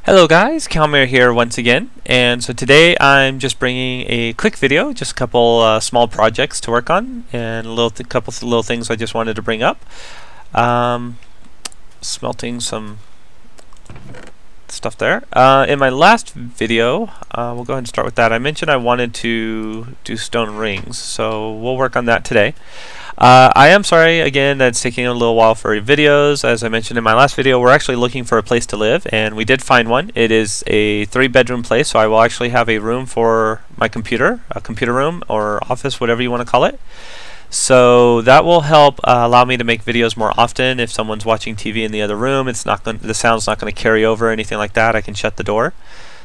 Hello guys, Kalmier here once again, and so today I'm just bringing a quick video, just a couple small projects to work on, and a couple of little things I just wanted to bring up. Smelting some stuff there. In my last video, we'll go ahead and start with that. I mentioned I wanted to do stone rings, so we'll work on that today. I am sorry again that it's taking a little while for videos. As I mentioned in my last video, we're actually looking for a place to live, and we did find one. It is a 3-bedroom place, so I will actually have a room for my computer, a computer room or office, whatever you want to call it. So that will help allow me to make videos more often. If someone's watching TV in the other room, the sound's not going to carry over or anything like that. I can shut the door.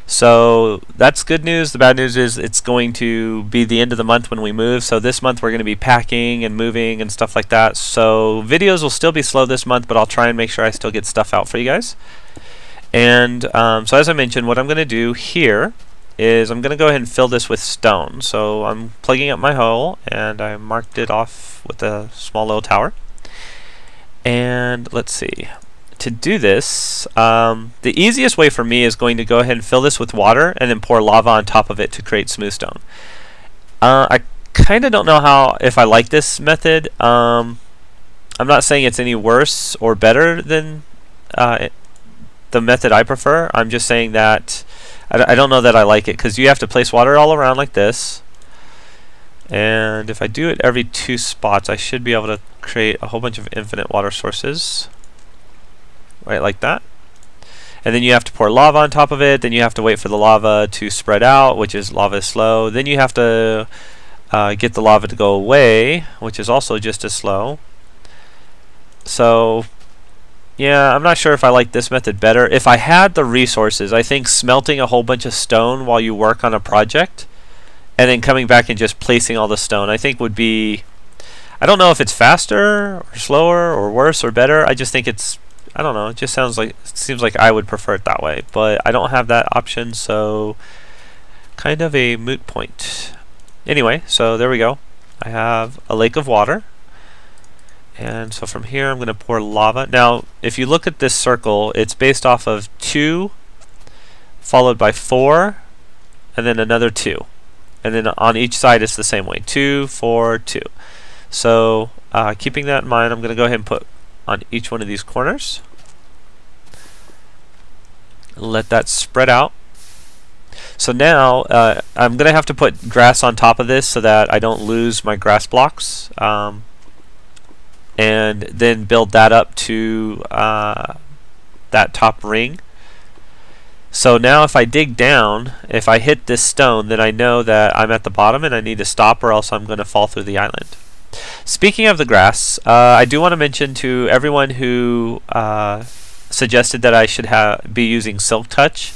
So that's good news. The bad news is it's going to be the end of the month when we move. So this month we're going to be packing and moving and stuff like that. So videos will still be slow this month, but I'll try and make sure I still get stuff out for you guys. And so as I mentioned, what I'm going to do here is I'm going to go ahead and fill this with stone. So I'm plugging up my hole, and I marked it off with a small little tower. And let's see. To do this, the easiest way for me is going to go ahead and fill this with water and then pour lava on top of it to create smooth stone. I kind of don't know if I like this method. I'm not saying it's any worse or better than the method I prefer. I'm just saying that I don't know that I like it, because you have to place water all around like this. And if I do it every 2 spots, I should be able to create a whole bunch of infinite water sources. Right, like that. And then you have to pour lava on top of it. Then you have to wait for the lava to spread out, which is lava is slow. Then you have to get the lava to go away, which is also just as slow. So yeah, I'm not sure if I like this method better. If I had the resources, I think smelting a whole bunch of stone while you work on a project and then coming back and just placing all the stone, I think would be, I don't know if it's faster or slower or worse or better. I just think it's, I don't know, it just seems like I would prefer it that way, but I don't have that option, so kind of a moot point. Anyway, so there we go. I have a lake of water, and so from here I'm going to pour lava. Now if you look at this circle, it's based off of 2 followed by 4 and then another 2, and then on each side it's the same way, 2 4 2. So keeping that in mind, I'm going to go ahead and put on each one of these corners. Let that spread out. So now I'm going to have to put grass on top of this so that I don't lose my grass blocks, and then build that up to that top ring. So now if I dig down, if I hit this stone, then I know that I'm at the bottom and I need to stop, or else I'm going to fall through the island. Speaking of the grass, I do want to mention to everyone who suggested that I should be using Silk Touch.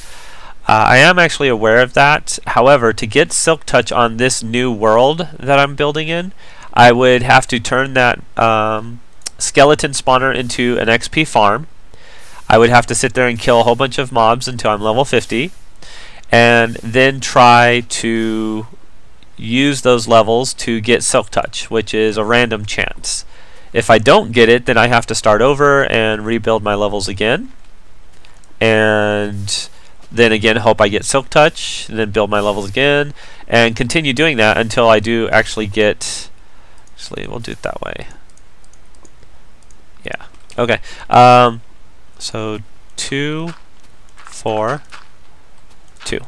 I am actually aware of that. However, to get Silk Touch on this new world that I'm building in, I would have to turn that skeleton spawner into an XP farm. I would have to sit there and kill a whole bunch of mobs until I'm level 50, and then try to use those levels to get Silk Touch, which is a random chance. If I don't get it, then I have to start over and rebuild my levels again, and then again hope I get Silk Touch, and then build my levels again, and continue doing that until I do actually get, actually we'll do it that way. Yeah, okay. So 2 4 2.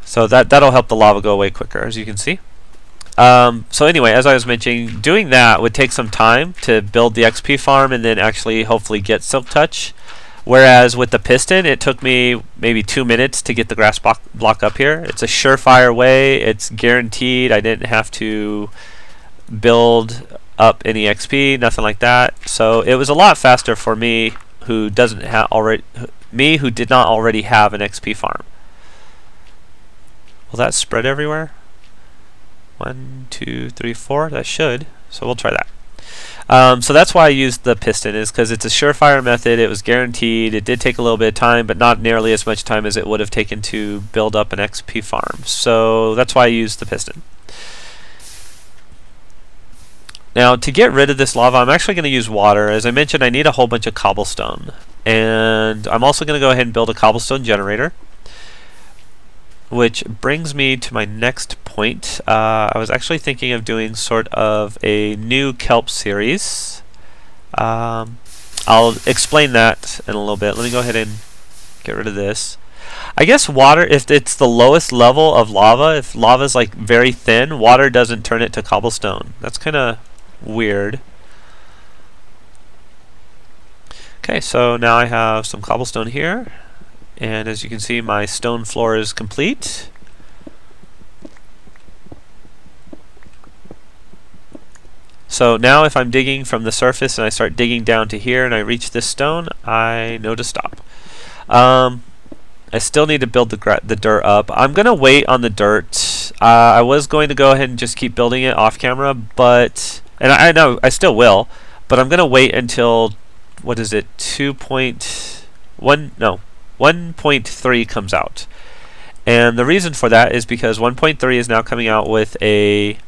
So that'll help the lava go away quicker, as you can see. So anyway, as I was mentioning, doing that would take some time to build the XP farm and then actually hopefully get Silk Touch. Whereas with the piston, it took me maybe 2 minutes to get the grass block up here. It's a surefire way. It's guaranteed. I didn't have to build up any XP, nothing like that. So it was a lot faster for me who did not already have an XP farm. Will that spread everywhere? 1 2 3 4. That should. So we'll try that. So that's why I used the piston, is because it's a surefire method. It was guaranteed. It did take a little bit of time, but not nearly as much time as it would have taken to build up an XP farm. So that's why I used the piston. Now, to get rid of this lava, I'm actually going to use water. As I mentioned, I need a whole bunch of cobblestone. And I'm also going to go ahead and build a cobblestone generator. Which brings me to my next point. I was actually thinking of doing sort of a new K.E.L.P series. I'll explain that in a little bit. Let me go ahead and get rid of this. I guess water, if it's the lowest level of lava, if lava is like very thin, water doesn't turn it to cobblestone. That's kind of weird. Okay, so now I have some cobblestone here, and as you can see, my stone floor is complete. So now if I'm digging from the surface and I start digging down to here and I reach this stone, I know to stop. I still need to build the dirt up. I'm going to wait on the dirt. I was going to go ahead and just keep building it off camera, but, and I know I still will, but I'm going to wait until, what is it, 1.3 comes out. And the reason for that is because 1.3 is now coming out with a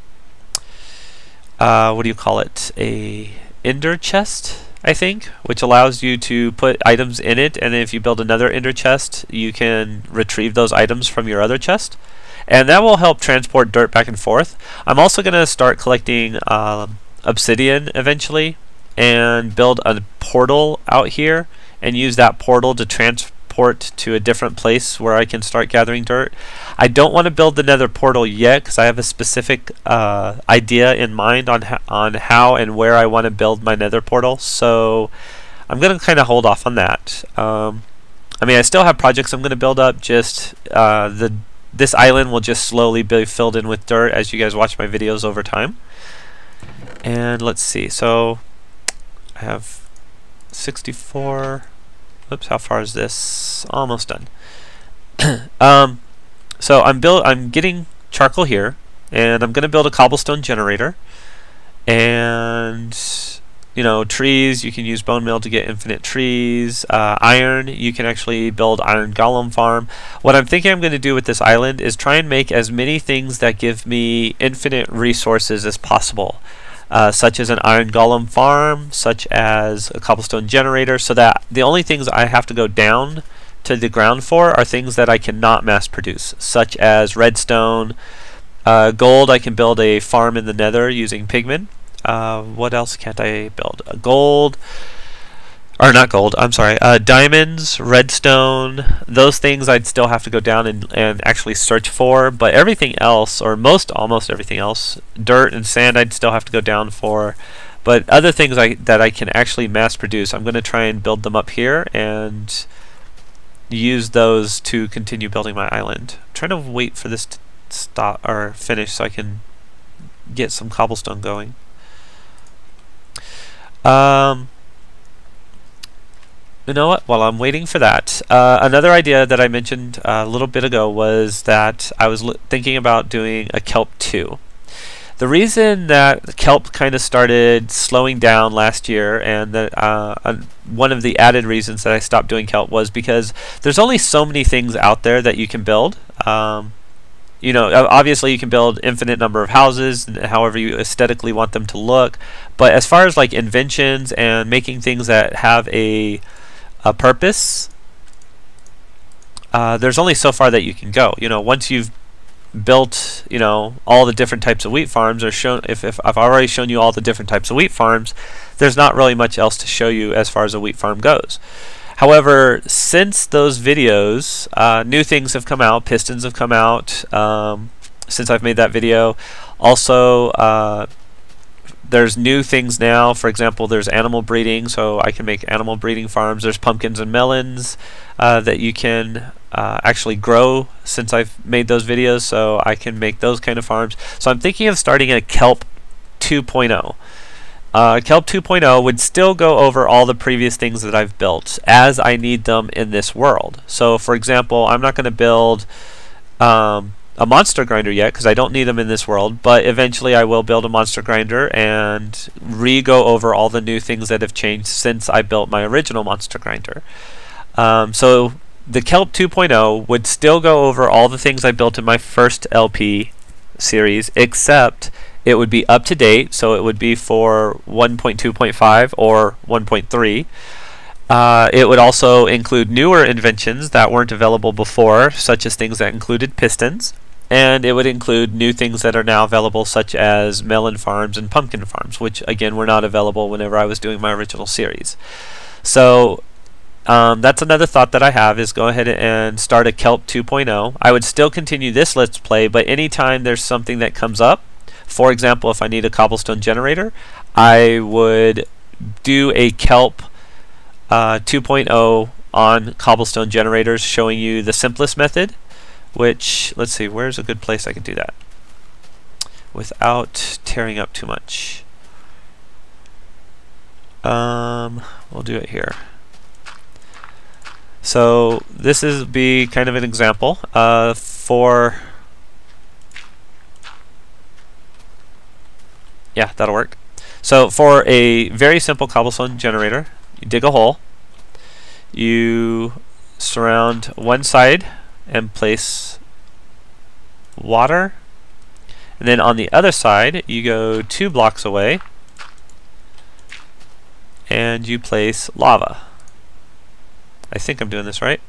what do you call it? A ender chest, I think, which allows you to put items in it, and if you build another ender chest, you can retrieve those items from your other chest, and that will help transport dirt back and forth. I'm also going to start collecting obsidian eventually, and build a portal out here, and use that portal to transport to a different place where I can start gathering dirt. I don't want to build the nether portal yet because I have a specific idea in mind on how and where I want to build my nether portal, so I'm going to kind of hold off on that. I mean, I still have projects I'm going to build up, just this island will just slowly be filled in with dirt as you guys watch my videos over time. And let's see, so I have 64. Oops, how far is this? Almost done. So I'm getting charcoal here, and I'm going to build a cobblestone generator. And you know, trees, you can use bone meal to get infinite trees. Iron, you can actually build iron golem farm. What I'm thinking I'm going to do with this island is try and make as many things that give me infinite resources as possible. Such as an iron golem farm, such as a cobblestone generator, so that the only things I have to go down to the ground for are things that I cannot mass produce, such as redstone, gold. I can build a farm in the nether using pigmen. What else can't I build? Gold, or not gold, I'm sorry, diamonds, redstone, those things I'd still have to go down and actually search for, but everything else, or almost everything else, dirt and sand, I'd still have to go down for, but other things that I can actually mass produce, I'm going to try and build them up here and use those to continue building my island. I'm trying to wait for this to stop or finish so I can get some cobblestone going. You know what? While I'm waiting for that, another idea that I mentioned a little bit ago was that I was thinking about doing a K.E.L.P 2. The reason that K.E.L.P kind of started slowing down last year, and that one of the added reasons that I stopped doing K.E.L.P was because there's only so many things out there that you can build. You know, obviously you can build infinite number of houses, however you aesthetically want them to look, but as far as like inventions and making things that have a purpose, there's only so far that you can go. You know, once you've built, you know, all the different types of wheat farms, or shown, if I've already shown you all the different types of wheat farms, there's not really much else to show you as far as a wheat farm goes. However, since those videos, new things have come out, pistons have come out since I've made that video. Also, there's new things now. For example, there's animal breeding, so I can make animal breeding farms. There's pumpkins and melons that you can actually grow since I've made those videos, so I can make those kind of farms. So I'm thinking of starting a K.E.L.P 2.0. K.E.L.P 2.0 would still go over all the previous things that I've built as I need them in this world. So for example, I'm not going to build a monster grinder yet because I don't need them in this world, but eventually I will build a monster grinder and re-go over all the new things that have changed since I built my original monster grinder. So the K.E.L.P 2.0 would still go over all the things I built in my first LP series, except it would be up to date, so it would be for 1.2.5 or 1.3. It would also include newer inventions that weren't available before, such as things that included pistons, and it would include new things that are now available, such as melon farms and pumpkin farms, which again were not available whenever I was doing my original series. So that's another thought that I have, is go ahead and start a KELP 2.0. I would still continue this Let's Play, but anytime there's something that comes up, for example, if I need a cobblestone generator, I would do a KELP 2.0 on cobblestone generators, showing you the simplest method, which, let's see, where's a good place I can do that without tearing up too much. We'll do it here. So this is be kind of an example for, yeah, that'll work. So for a very simple cobblestone generator, you dig a hole, you surround one side and place water, and then on the other side you go 2 blocks away and you place lava. I think I'm doing this right.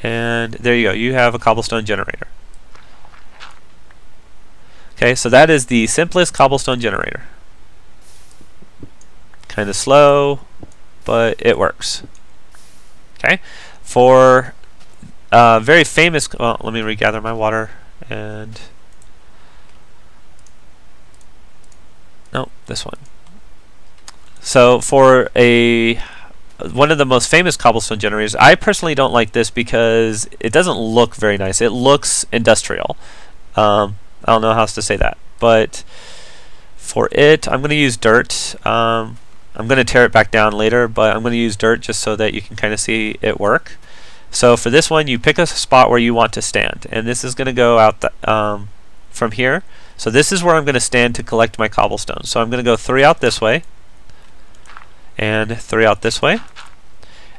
And there you go, you have a cobblestone generator. Okay, so that is the simplest cobblestone generator. Kind of slow, but it works. Okay, for very famous, well, let me regather my water, and no, this one. So for one of the most famous cobblestone generators, I personally don't like this because it doesn't look very nice. It looks industrial. I don't know how else to say that, but for it, I'm going to use dirt. I'm going to tear it back down later, but I'm going to use dirt just so that you can kind of see it work. So for this one, you pick a spot where you want to stand, and this is going to go out from here. So this is where I'm going to stand to collect my cobblestone. So I'm going to go 3 out this way, and 3 out this way,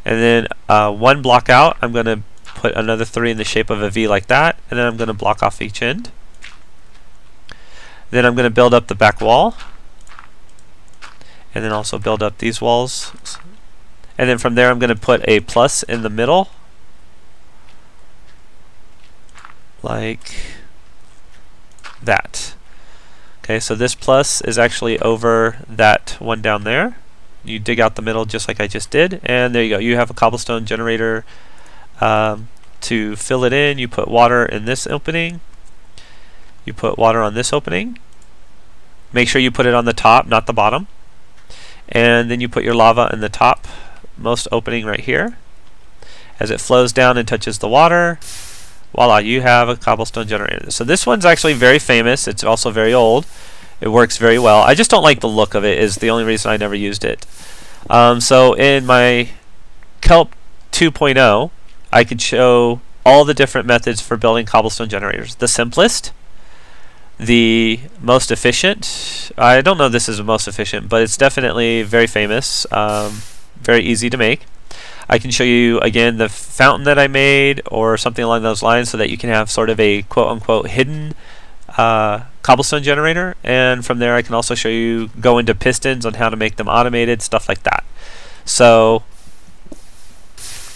and then 1 block out, I'm going to put another 3 in the shape of a V like that, and then I'm going to block off each end. Then I'm going to build up the back wall, and then also build up these walls, and then from there I'm going to put a plus in the middle, like that. Okay, so this plus is actually over that one down there. You dig out the middle just like I just did, and there you go, you have a cobblestone generator. To fill it in, you put water in this opening, you put water on this opening, make sure you put it on the top, not the bottom, and then you put your lava in the top most opening right here. As it flows down and touches the water, voila, you have a cobblestone generator. So this one's actually very famous, it's also very old, it works very well. I just don't like the look of it, is the only reason I never used it. So in my KELP 2.0, I could show all the different methods for building cobblestone generators. The simplest, the most efficient. I don't know if this is the most efficient, but it's definitely very famous, very easy to make. I can show you again the fountain that I made or something along those lines, so that you can have sort of a quote-unquote hidden cobblestone generator, and from there I can also show you, go into pistons on how to make them automated, stuff like that. So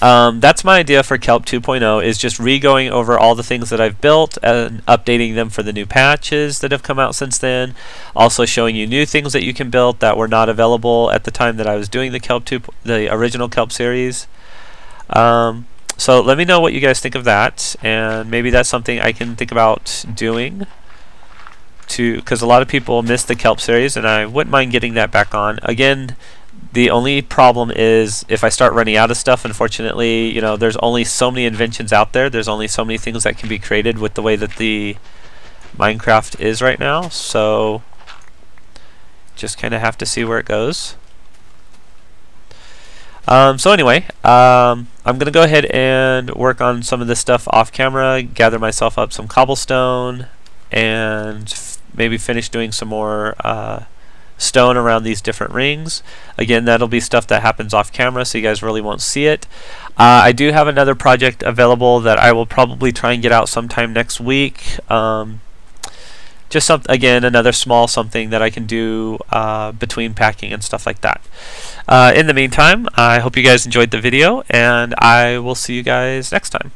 that's my idea for KELP 2.0, is just re-going over all the things that I've built and updating them for the new patches that have come out since then. Also showing you new things that you can build that were not available at the time that I was doing the original KELP series. So let me know what you guys think of that, and maybe that's something I can think about doing, because a lot of people missed the KELP series, and I wouldn't mind getting that back on. Again, the only problem is if I start running out of stuff, unfortunately, you know, there's only so many inventions out there. There's only so many things that can be created with the way that the Minecraft is right now. So just kind of have to see where it goes. So anyway, I'm going to go ahead and work on some of this stuff off camera, gather myself up some cobblestone, and maybe finish doing some more stone around these different rings. Again, that'll be stuff that happens off camera, so you guys really won't see it. I do have another project available that I will probably try and get out sometime next week, just again, another small something that I can do between packing and stuff like that. In the meantime, I hope you guys enjoyed the video, and I will see you guys next time.